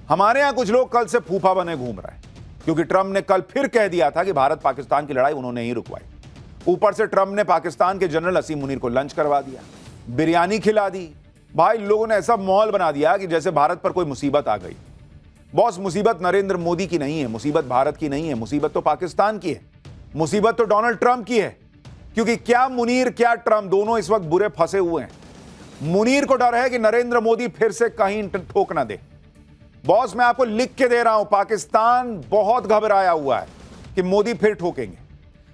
हमारे यहां कुछ लोग कल से फूफा बने घूम रहे हैं क्योंकि ट्रंप ने कल फिर कह दिया था कि भारत पाकिस्तान की लड़ाई उन्होंने ही रुकवाई। ऊपर से ट्रंप ने पाकिस्तान के जनरल असीम मुनीर को लंच करवा दिया, बिरयानी खिला दी। भाई लोगों ने ऐसा माहौल बना दिया कि जैसे भारत पर कोई मुसीबत आ गई। बॉस, मुसीबत नरेंद्र मोदी की नहीं है, मुसीबत भारत की नहीं है, मुसीबत तो पाकिस्तान की है, मुसीबत तो डोनाल्ड ट्रंप की है। क्योंकि क्या मुनीर क्या ट्रंप दोनों इस वक्त बुरे फंसे हुए हैं। मुनीर को डर है कि नरेंद्र मोदी फिर से कहीं ठोक ना दे। बॉस, मैं आपको लिख के दे रहा हूं, पाकिस्तान बहुत घबराया हुआ है कि मोदी फिर ठोकेंगे।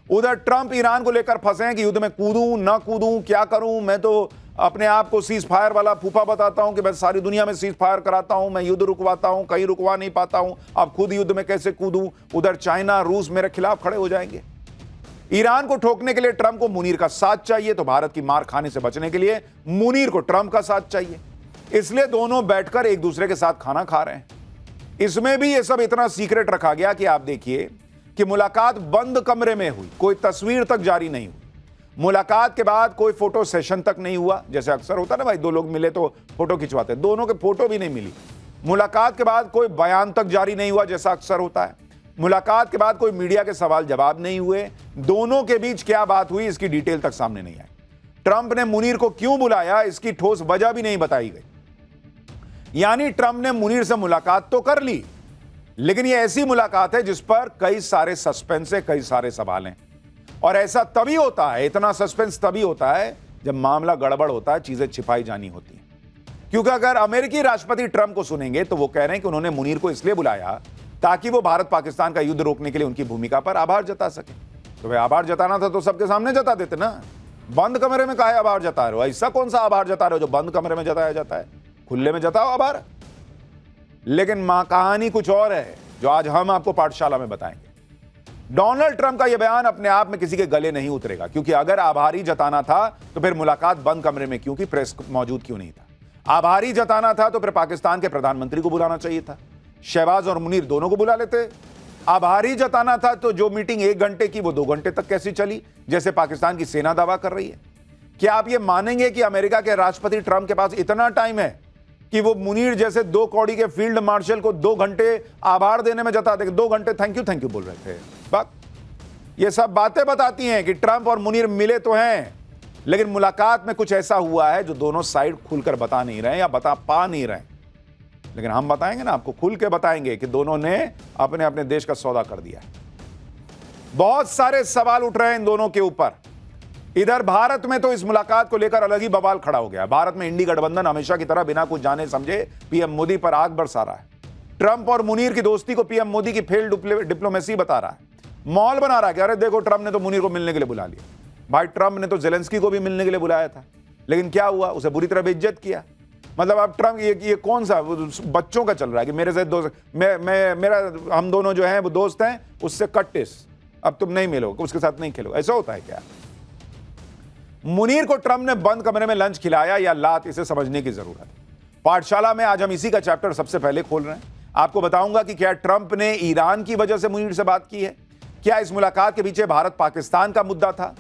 उधर ट्रंप ईरान को लेकर फंसे हैं कि युद्ध में कूदूं ना कूदूं, क्या करूं। मैं तो अपने आप को सीज फायर वाला फूफा बताता हूं कि मैं सारी दुनिया में सीज फायर कराता हूं, मैं युद्ध रुकवाता हूं, कहीं रुकवा नहीं पाता हूं, अब खुद युद्ध में कैसे कूदूं। उधर चाइना रूस मेरे खिलाफ खड़े हो जाएंगे। ईरान को ठोकने के लिए ट्रंप को मुनीर का साथ चाहिए, तो भारत की मार खाने से बचने के लिए मुनीर को ट्रंप का साथ चाहिए। इसलिए दोनों बैठकर एक दूसरे के साथ खाना खा रहे हैं। इसमें भी यह सब इतना सीक्रेट रखा गया कि आप देखिए कि मुलाकात बंद कमरे में हुई, कोई तस्वीर तक जारी नहीं हुई। मुलाकात के बाद कोई फोटो सेशन तक नहीं हुआ, जैसे अक्सर होता ना भाई, दो लोग मिले तो फोटो खिंचवाते, दोनों के फोटो भी नहीं मिली। मुलाकात के बाद कोई बयान तक जारी नहीं हुआ, जैसा अक्सर होता है। मुलाकात के बाद कोई मीडिया के सवाल जवाब नहीं हुए। दोनों के बीच क्या बात हुई इसकी डिटेल तक सामने नहीं आई। ट्रंप ने मुनीर को क्यों बुलाया इसकी ठोस वजह भी नहीं बताई गई। यानी ट्रंप ने मुनीर से मुलाकात तो कर ली, लेकिन यह ऐसी मुलाकात है जिस पर कई सारे सस्पेंस है, कई सारे सवाल हैं। और ऐसा तभी होता है, इतना सस्पेंस तभी होता है जब मामला गड़बड़ होता है, चीजें छिपाई जानी होती हैं। क्योंकि अगर अमेरिकी राष्ट्रपति ट्रंप को सुनेंगे तो वो कह रहे हैं कि उन्होंने मुनीर को इसलिए बुलाया ताकि वो भारत पाकिस्तान का युद्ध रोकने के लिए उनकी भूमिका पर आभार जता सके। तो भाई आभार जताना था तो सबके सामने जता देते ना। बंद कमरे में काहे आभार जता रहे हो? ऐसा कौन सा आभार जता रहे हो जो बंद कमरे में जताया जाता है? खुले में जताओ आभार। लेकिन कहानी कुछ और है जो आज हम आपको पाठशाला में बताएंगे। डोनाल्ड ट्रंप का यह बयान अपने आप में किसी के गले नहीं उतरेगा, क्योंकि अगर आभारी जताना था तो फिर मुलाकात बंद कमरे में क्यों की, प्रेस मौजूद क्यों नहीं था? आभारी जताना था तो फिर पाकिस्तान के प्रधानमंत्री को बुलाना चाहिए था, शहबाज और मुनीर दोनों को बुला लेते। आभारी जताना था तो जो मीटिंग 1 घंटे की वो 2 घंटे तक कैसी चली, जैसे पाकिस्तान की सेना दावा कर रही है। क्या आप ये मानेंगे कि अमेरिका के राष्ट्रपति ट्रंप के पास इतना टाइम है कि वो मुनीर जैसे 2 कौड़ी के फील्ड मार्शल को 2 घंटे आभार देने में जता दे? 2 घंटे थैंक यू बोल रहे थे। बात ये सब बातें बताती हैं कि ट्रंप और मुनीर मिले तो हैं, लेकिन मुलाकात में कुछ ऐसा हुआ है जो दोनों साइड खुलकर बता नहीं रहे या बता पा नहीं रहे। लेकिन हम बताएंगे ना, आपको खुल के बताएंगे कि दोनों ने अपने अपने देश का सौदा कर दिया है। बहुत सारे सवाल उठ रहे हैं इन दोनों के ऊपर। इधर भारत में तो इस मुलाकात को लेकर अलग ही बवाल खड़ा हो गया। भारत में इंडी गठबंधन हमेशा की तरह बिना कुछ जाने समझे पीएम मोदी पर आग बरसा रहा है। ट्रंप और मुनीर की दोस्ती को पीएम मोदी की फेल्ड डिप्लोमेसी बता रहा है। माहौल बना रहा है कि अरे देखो ट्रंप ने तो मुनीर को मिलने के लिए बुला लिया। भाई ट्रंप ने तो जेलेंस्की को भी मिलने के लिए बुलाया था, लेकिन क्या हुआ? उसे बुरी तरह बेइज्जत किया। मतलब अब ट्रंप ये कौन सा बच्चों का चल रहा है कि मेरे से दोस्त, मेरा हम दोनों जो हैं वो दोस्त हैं, उससे कट इस, अब तुम नहीं मिलोगे, उसके साथ नहीं खेलो। ऐसा होता है क्या? मुनीर को ट्रंप ने बंद कमरे में लंच खिलाया या लात, इसे समझने की जरूरत है। पाठशाला में आज हम इसी का चैप्टर सबसे पहले खोल रहे हैं। आपको बताऊंगा कि क्या ट्रंप ने ईरान की वजह से मुनीर से बात की है? क्या इस मुलाकात के पीछे भारत पाकिस्तान का मुद्दा था?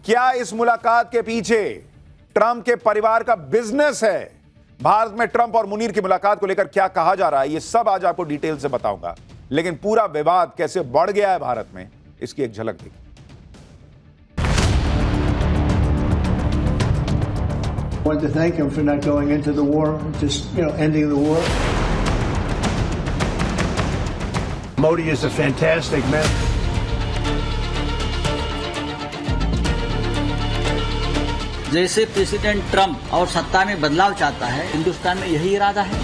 क्या इस मुलाकात के पीछे ट्रंप के परिवार का बिजनेस है? भारत में ट्रंप और मुनीर की मुलाकात को लेकर क्या कहा जा रहा है, ये सब आज आपको डिटेल से बताऊंगा। लेकिन पूरा विवाद कैसे बढ़ गया है भारत में, इसकी एक झलक देखिए। I want to thank him for not going into the war, just, ending the war. Modi is a fantastic man. जैसे प्रेसिडेंट ट्रंप और सत्ता में बदलाव चाहता है, हिंदुस्तान में यही इरादा है।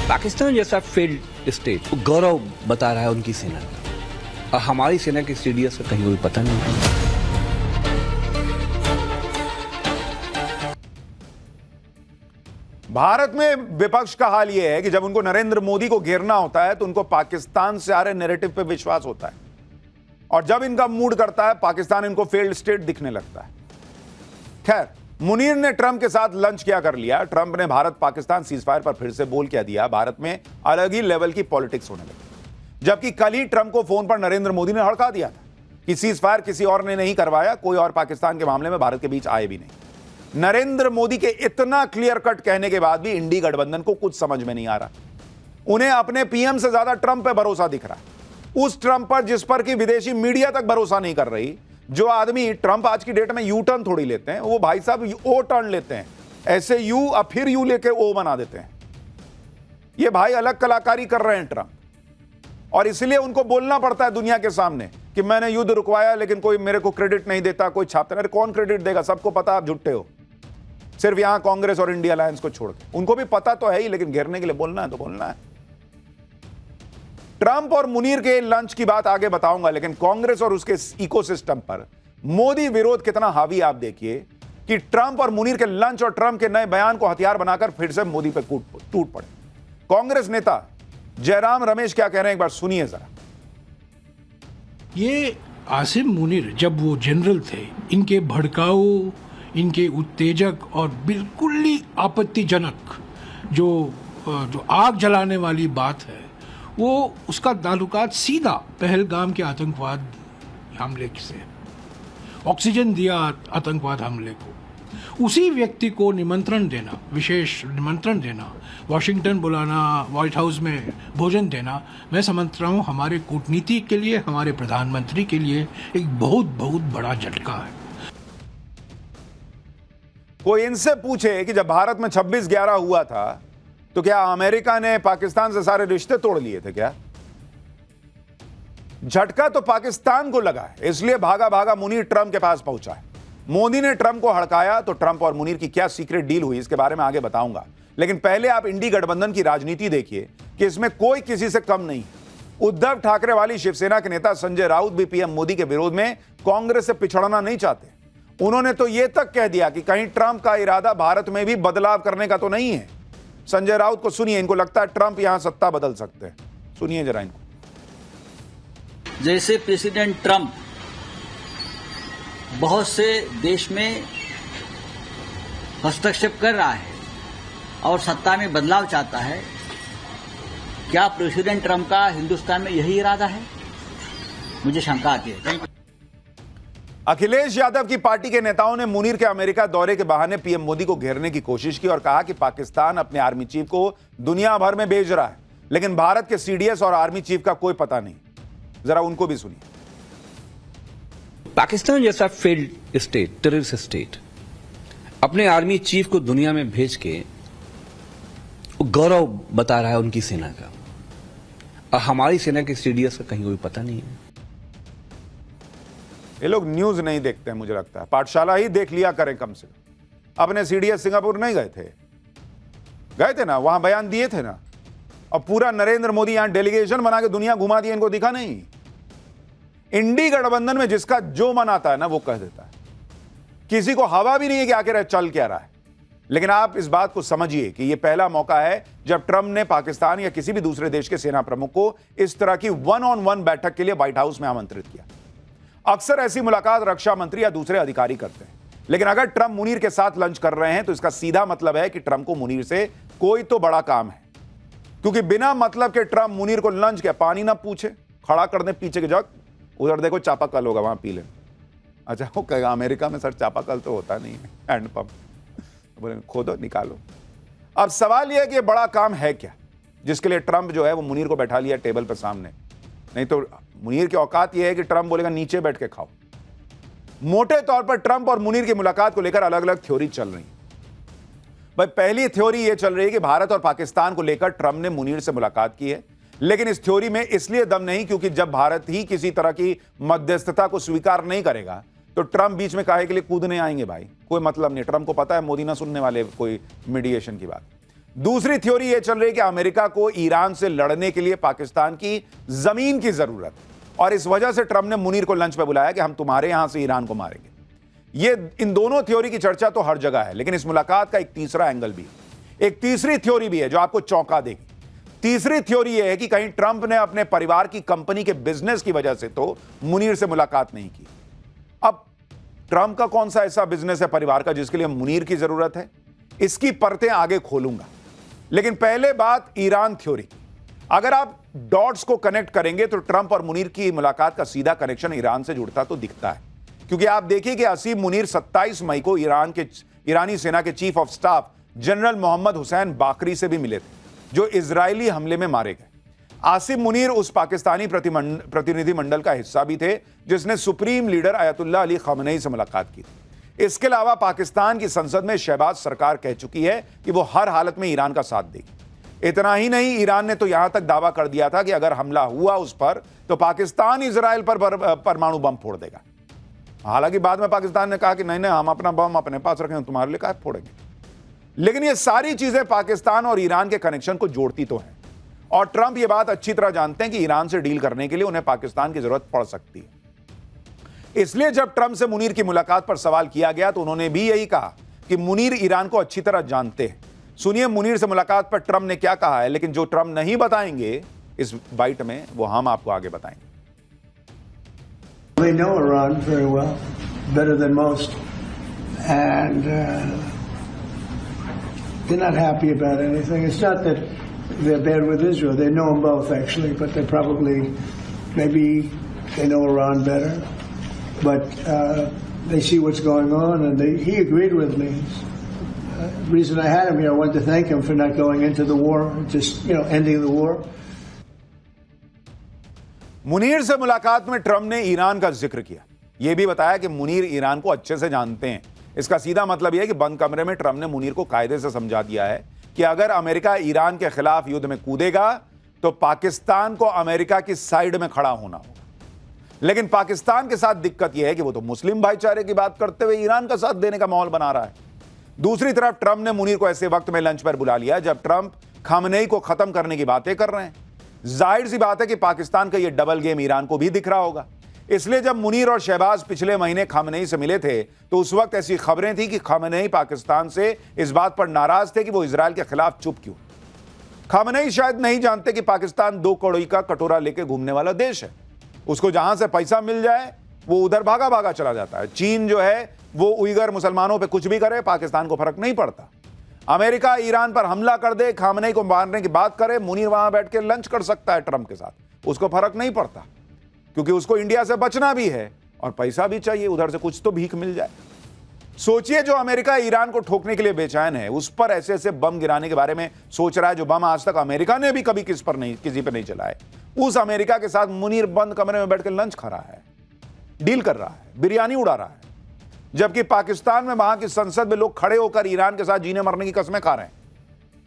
पाकिस्तान जैसा फेल्ड स्टेट गौरव बता रहा है उनकी सेना, और हमारी सेना की सीडीएस का कहीं कोई पता नहीं है। भारत में विपक्ष का हाल यह है कि जब उनको नरेंद्र मोदी को घेरना होता है तो उनको पाकिस्तान से आ रहे नैरेटिव पे विश्वास होता है, और जब इनका मूड करता है पाकिस्तान इनको फेल्ड स्टेट दिखने लगता है। खैर, मुनीर ने ट्रंप के साथ लंच क्या कर लिया। ट्रंप ने भारत पाकिस्तान सीजफायर पर फिर से बोल क्या दिया। भारत में अलग ही लेवल की पॉलिटिक्स होने लगी, जबकि कल ही ट्रंप को फोन पर नरेंद्र मोदी ने हड़का दिया था कि सीजफायर किसी और ने नहीं करवाया, कोई और पाकिस्तान के मामले में भारत के बीच आए भी नहीं। नरेंद्र मोदी के इतना क्लियर कट कहने के बाद भी इंडी गठबंधन को कुछ समझ में नहीं आ रहा। उन्हें अपने पीएम से ज्यादा ट्रंप पे भरोसा दिख रहा है, उस ट्रंप पर जिस पर कि विदेशी मीडिया तक भरोसा नहीं कर रही। जो आदमी ट्रंप आज की डेट में यू टर्न थोड़ी लेते हैं, वो भाई साहब ओ टर्न लेते हैं, ऐसे यू अब फिर यू लेके ओ बना देते हैं। ये भाई अलग कलाकारी कर रहे हैं ट्रंप, और इसलिए उनको बोलना पड़ता है दुनिया के सामने कि मैंने युद्ध रुकवाया लेकिन कोई मेरे को क्रेडिट नहीं देता, कोई छापता नहीं। कौन क्रेडिट देगा? सबको पता आप झुट्टे हो, सिर्फ यहां कांग्रेस और इंडिया अलायंस को छोड़ के। उनको भी पता तो है ही, लेकिन घेरने के लिए बोलना है तो बोलना है। ट्रंप और मुनीर के लंच की बात आगे बताऊंगा, लेकिन कांग्रेस और उसके इकोसिस्टम पर मोदी विरोध कितना हावी आप देखिए कि ट्रंप और मुनीर के लंच और ट्रंप के नए बयान को हथियार बनाकर फिर से मोदी पर टूट पड़े। कांग्रेस नेता जयराम रमेश क्या कह रहे हैं, एक बार सुनिए जरा। ये आसिम मुनीर जब वो जनरल थे, इनके भड़काऊ, इनके उत्तेजक और बिल्कुल ही आपत्तिजनक जो आग जलाने वाली बात है, वो उसका ताल्लुकात सीधा पहलगाम के आतंकवाद हमले से। ऑक्सीजन दिया आतंकवाद हमले को, उसी व्यक्ति को निमंत्रण देना, विशेष निमंत्रण देना, वॉशिंगटन बुलाना, व्हाइट हाउस में भोजन देना, मैं समझता हूँ हमारे कूटनीति के लिए, हमारे प्रधानमंत्री के लिए एक बहुत बहुत बड़ा झटका है। कोई इनसे पूछे कि जब भारत में 26/11 हुआ था तो क्या अमेरिका ने पाकिस्तान से सारे रिश्ते तोड़ लिए थे क्या? झटका तो पाकिस्तान को लगा है, इसलिए भागा भागा मुनीर ट्रंप के पास पहुंचा है। मोदी ने ट्रंप को हड़काया तो ट्रंप और मुनीर की क्या सीक्रेट डील हुई, इसके बारे में आगे बताऊंगा। लेकिन पहले आप इंडी गठबंधन की राजनीति देखिए कि इसमें कोई किसी से कम नहीं। उद्धव ठाकरे वाली शिवसेना के नेता संजय राउत भी पीएम मोदी के विरोध में कांग्रेस से पिछड़ना नहीं चाहते। उन्होंने तो यह तक कह दिया कि कहीं ट्रंप का इरादा भारत में भी बदलाव करने का तो नहीं है। संजय राउत को सुनिए, इनको लगता है ट्रंप यहां सत्ता बदल सकते हैं। सुनिए जरा इनको। जैसे प्रेसिडेंट ट्रंप बहुत से देश में हस्तक्षेप कर रहा है और सत्ता में बदलाव चाहता है, क्या प्रेसिडेंट ट्रंप का हिंदुस्तान में यही इरादा है? मुझे शंका आती है। अखिलेश यादव की पार्टी के नेताओं ने मुनीर के अमेरिका दौरे के बहाने पीएम मोदी को घेरने की कोशिश की और कहा कि पाकिस्तान अपने आर्मी चीफ को दुनिया भर में भेज रहा है, लेकिन भारत के सीडीएस और आर्मी चीफ का कोई पता नहीं। जरा उनको भी सुनिए। पाकिस्तान जैसा फेल्ड स्टेट, टेररिस्ट स्टेट, अपने आर्मी चीफ को दुनिया में भेज के गौरव बता रहा है उनकी सेना का, और हमारी सेना के सीडीएस का कहीं कोई पता नहीं है। ये लोग न्यूज नहीं देखते हैं, मुझे लगता है पाठशाला ही देख लिया करें कम से कम। अपने सीडीएस सिंगापुर नहीं गए थे ना, वहां बयान दिए थे ना, और पूरा नरेंद्र मोदी यहां डेलीगेशन बना के दुनिया घुमा दिया, इनको दिखा नहीं। इंडी गठबंधन में जिसका जो मन आता है ना वो कह देता है, किसी को हवा भी नहीं है कि आखिर चल क्या रहा है। लेकिन आप इस बात को समझिए कि यह पहला मौका है जब ट्रंप ने पाकिस्तान या किसी भी दूसरे देश के सेना प्रमुख को इस तरह की 1-on-1 बैठक के लिए व्हाइट हाउस में आमंत्रित किया। अक्सर ऐसी मुलाकात रक्षा मंत्री या दूसरे अधिकारी करते हैं, लेकिन अगर ट्रंप मुनीर के साथ लंच कर रहे हैं तो इसका सीधा मतलब है कि ट्रंप को मुनीर से कोई तो बड़ा काम है, क्योंकि बिना मतलब के ट्रंप मुनीर को लंच के पानी ना पूछे, खड़ा कर दे पीछे के जग, उधर देखो चापाकल होगा वहां पी ले। अच्छा वो कहेगा अमेरिका में सर चापाकल तो होता नहीं है, हैंडपंप, बोले खोदो निकालो। अब सवाल यह है कि ये बड़ा काम है क्या जिसके लिए ट्रंप जो है वो मुनीर को बैठा लिया टेबल पर सामने। नहीं तो मुनीर की औकात यह है कि ट्रंप बोलेगा नीचे बैठ के खाओ। मोटे तौर पर ट्रंप और मुनीर की मुलाकात को लेकर अलग अलग थ्योरी चल रही है। भाई पहली थ्योरी यह चल रही है कि भारत और पाकिस्तान को लेकर ट्रंप ने मुनीर से मुलाकात की है, लेकिन इस थ्योरी में इसलिए दम नहीं क्योंकि जब भारत ही किसी तरह की मध्यस्थता को स्वीकार नहीं करेगा तो ट्रंप बीच में काहे के लिए कूदने आएंगे। भाई कोई मतलब नहीं, ट्रंप को पता है मोदी ना सुनने वाले कोई मीडिएशन की बात। दूसरी थ्योरी यह चल रही है कि अमेरिका को ईरान से लड़ने के लिए पाकिस्तान की जमीन की जरूरत है और इस वजह से ट्रंप ने मुनीर को लंच पे बुलाया कि हम तुम्हारे यहां से ईरान को मारेंगे। ये इन दोनों थ्योरी की चर्चा तो हर जगह है, लेकिन इस मुलाकात का एक तीसरा एंगल भी, एक तीसरी थ्योरी भी है जो आपको चौंका देगी। तीसरी थ्योरी यह है कि कहीं ट्रंप ने अपने परिवार की कंपनी के बिजनेस की वजह से तो मुनीर से मुलाकात नहीं की। अब ट्रंप का कौन सा ऐसा बिजनेस है परिवार का जिसके लिए मुनीर की जरूरत है, इसकी परतें आगे खोलूंगा। लेकिन पहले बात ईरान थ्योरी की। अगर आप डॉट्स को कनेक्ट करेंगे तो ट्रंप और मुनीर की मुलाकात का सीधा कनेक्शन ईरान से जुड़ता तो दिखता है, क्योंकि आप देखिए कि असीम मुनीर 27 मई को ईरान के ईरानी सेना के chief of staff general Mohammad Hossein Bagheri से भी मिले थे, जो इजरायली हमले में मारे गए। आसिम मुनीर उस पाकिस्तानी प्रतिनिधिमंडल का हिस्सा भी थे जिसने सुप्रीम लीडर अयतुल्लाह अली खamenei से मुलाकात की थी। इसके अलावा पाकिस्तान की संसद में शहबाज सरकार कह चुकी है कि वो हर हालत में ईरान का साथ देगी। इतना ही नहीं, ईरान ने तो यहां तक दावा कर दिया था कि अगर हमला हुआ उस पर तो पाकिस्तान इजराइल पर परमाणु बम फोड़ देगा। हालांकि बाद में पाकिस्तान ने कहा कि नहीं, हम अपना बम अपने पास रखें, तुम्हारे लिए काहे फोड़ेंगे। लेकिन ये सारी चीजें पाकिस्तान और ईरान के कनेक्शन को जोड़ती तो हैं, और ट्रंप ये बात अच्छी तरह जानते हैं कि ईरान से डील करने के लिए उन्हें पाकिस्तान की जरूरत पड़ सकती है। इसलिए जब ट्रंप से मुनीर की मुलाकात पर सवाल किया गया तो उन्होंने भी यही कहा कि मुनीर ईरान को अच्छी तरह जानते हैं। सुनिए मुनीर से मुलाकात पर ट्रंप ने क्या कहा है, लेकिन जो ट्रंप नहीं बताएंगे इस बाइट में वो हम आपको आगे बताएंगे। They know Iran very well, better than most, and they're not happy about anything. It's not that they're bad with Israel. They know them both, actually, but they probably, maybe they know Iran better. But they see what's going on, and he agreed with me. The reason I had him here, I wanted to thank him for not going into the war, just, ending the war. Munir से मुलाकात में Trump ने Iran का जिक्र किया। यह भी बताया कि मुनीर ईरान को अच्छे से जानते हैं। इसका सीधा मतलब यह है कि बंद कमरे में ट्रंप ने मुनीर को कायदे से समझा दिया है कि अगर अमेरिका ईरान के खिलाफ युद्ध में कूदेगा तो पाकिस्तान को अमेरिका की साइड में खड़ा होना होगा। लेकिन पाकिस्तान के साथ दिक्कत यह है कि वो तो मुस्लिम भाईचारे की बात करते हुए ईरान का साथ देने का माहौल बना रहा है। दूसरी तरफ ट्रंप ने मुनीर को ऐसे वक्त में लंच पर बुला लिया जब ट्रंप खamenei को खत्म करने की बातें कर रहे हैं। जाहिर सी बात है कि पाकिस्तान का यह डबल गेम ईरान को भी दिख रहा होगा। इसलिए जब मुनीर और शहबाज पिछले महीने खamenei से मिले थे तो उस वक्त ऐसी खबरें थी कि खamenei पाकिस्तान से इस बात पर नाराज थे कि वो इजराइल के खिलाफ चुप क्यों। खamenei शायद नहीं जानते कि पाकिस्तान 2 कौड़ी का कटोरा लेके घूमने वाला देश है। उसको जहां से पैसा मिल जाए वो उधर भागा भागा चला जाता है। चीन जो है वो उइगर मुसलमानों पे कुछ भी करे, पाकिस्तान को फर्क नहीं पड़ता। अमेरिका ईरान पर हमला कर दे, खamenei को मारने की बात करे, मुनीर वहां बैठ के लंच कर सकता है ट्रंप के साथ, उसको फर्क नहीं पड़ता, क्योंकि उसको इंडिया से बचना भी है और पैसा भी चाहिए, उधर से कुछ तो भीख मिल जाए। सोचिए, जो अमेरिका ईरान को ठोकने के लिए बेचैन है उस पर ऐसे ऐसे बम गिराने के बारे में सोच रहा है जो बम आज तक अमेरिका ने भी कभी किसी पर नहीं चलाए। उस अमेरिका के साथ मुनीर बंद कमरे में बैठ के लंच खा रहा है, डील कर रहा है, बिरयानी उड़ा रहा है, जबकि पाकिस्तान में वहां की संसद में लोग खड़े होकर ईरान के साथ जीने मरने की कस्में खा रहे हैं।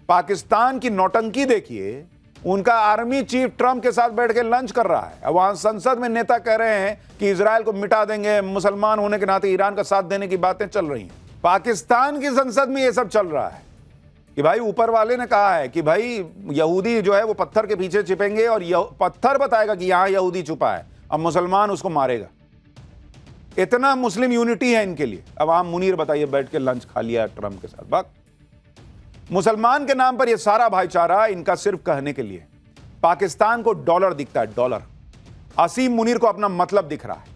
पाकिस्तान की नौटंकी देखिए, उनका आर्मी चीफ ट्रंप के साथ बैठ के लंच कर रहा है। अब वहां संसद में नेता कह रहे हैं कि इजराइल को मिटा देंगे, मुसलमान होने के नाते ईरान का साथ देने की बातें चल रही हैं। पाकिस्तान की संसद में यह सब चल रहा है कि भाई ऊपर वाले ने कहा है कि भाई यहूदी जो है वो पत्थर के पीछे छिपेंगे और पत्थर बताएगा कि यहां यहूदी छुपा है, अब मुसलमान उसको मारेगा। इतना मुस्लिम यूनिटी है इनके लिए। अब आप मुनीर बताइए, बैठ के लंच खा लिया ट्रंप के साथ। बात मुसलमान के नाम पर यह सारा भाईचारा इनका सिर्फ कहने के लिए। पाकिस्तान को डॉलर दिखता है, डॉलर। असीम मुनीर को अपना मतलब दिख रहा है,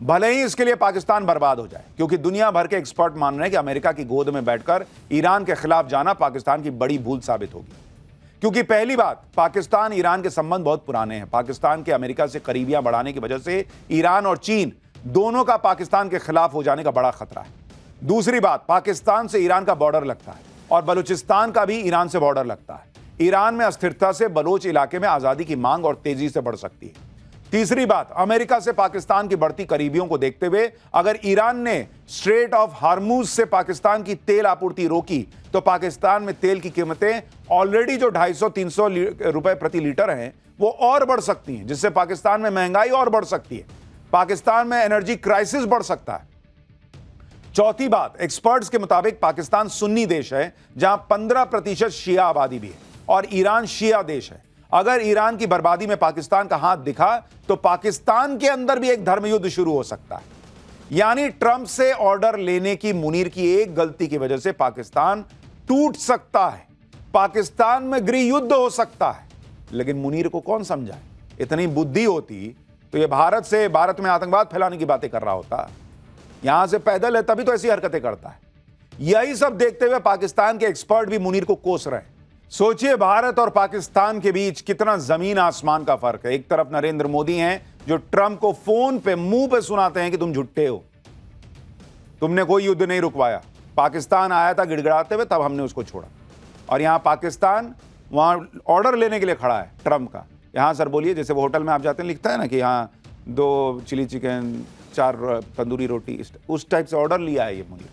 भले ही इसके लिए पाकिस्तान बर्बाद हो जाए, क्योंकि दुनिया भर के एक्सपर्ट मान रहे हैं कि अमेरिका की गोद में बैठकर ईरान के खिलाफ जाना पाकिस्तान की बड़ी भूल साबित होगी। क्योंकि पहली बात, पाकिस्तान ईरान के संबंध बहुत पुराने हैं। पाकिस्तान के अमेरिका से करीबियां बढ़ाने की वजह से ईरान और चीन दोनों का पाकिस्तान के खिलाफ हो जाने का बड़ा खतरा है। दूसरी बात, पाकिस्तान से ईरान का बॉर्डर लगता है और बलूचिस्तान का भी ईरान से बॉर्डर लगता है। ईरान में अस्थिरता से बलोच इलाके में आजादी की मांग और तेजी से बढ़ सकती है। तीसरी बात, अमेरिका से पाकिस्तान की बढ़ती करीबियों को देखते हुए अगर ईरान ने स्ट्रेट ऑफ हार्मूज से पाकिस्तान की तेल आपूर्ति रोकी तो पाकिस्तान में तेल की कीमतें ऑलरेडी जो 250-300 रुपए प्रति लीटर हैं वो और बढ़ सकती हैं, जिससे पाकिस्तान में महंगाई और बढ़ सकती है। पाकिस्तान में एनर्जी क्राइसिस बढ़ सकता है। चौथी बात, एक्सपर्ट्स के मुताबिक पाकिस्तान सुन्नी देश है जहां 15% शिया आबादी भी है और ईरान शिया देश है। अगर ईरान की बर्बादी में पाकिस्तान का हाथ दिखा तो पाकिस्तान के अंदर भी एक धर्म युद्ध शुरू हो सकता है। यानी ट्रंप से ऑर्डर लेने की मुनीर की एक गलती की वजह से पाकिस्तान टूट सकता है, पाकिस्तान में गृह युद्ध हो सकता है। लेकिन मुनीर को कौन समझाए? इतनी बुद्धि होती तो यह भारत में आतंकवाद फैलाने की बातें कर रहा होता। यहां से पैदल है तभी तो ऐसी हरकतें करता है। यही सब देखते हुए पाकिस्तान के एक्सपर्ट भी मुनीर को कोस रहे हैं। सोचिए, भारत और पाकिस्तान के बीच कितना जमीन आसमान का फर्क है। एक तरफ नरेंद्र मोदी हैं जो ट्रंप को फोन पे मुंह पे सुनाते हैं कि तुम झुट्टे हो, तुमने कोई युद्ध नहीं रुकवाया। पाकिस्तान आया था गिड़गिड़ाते हुए, तब हमने उसको छोड़ा। और यहाँ पाकिस्तान वहाँ ऑर्डर लेने के लिए खड़ा है ट्रम्प का। यहाँ सर बोलिए, जैसे वो होटल में आप जाते हैं लिखता है ना कि यहाँ 2 चिली चिकन 4 तंदूरी रोटी, उस टाइप से ऑर्डर लिया है ये मुनीर।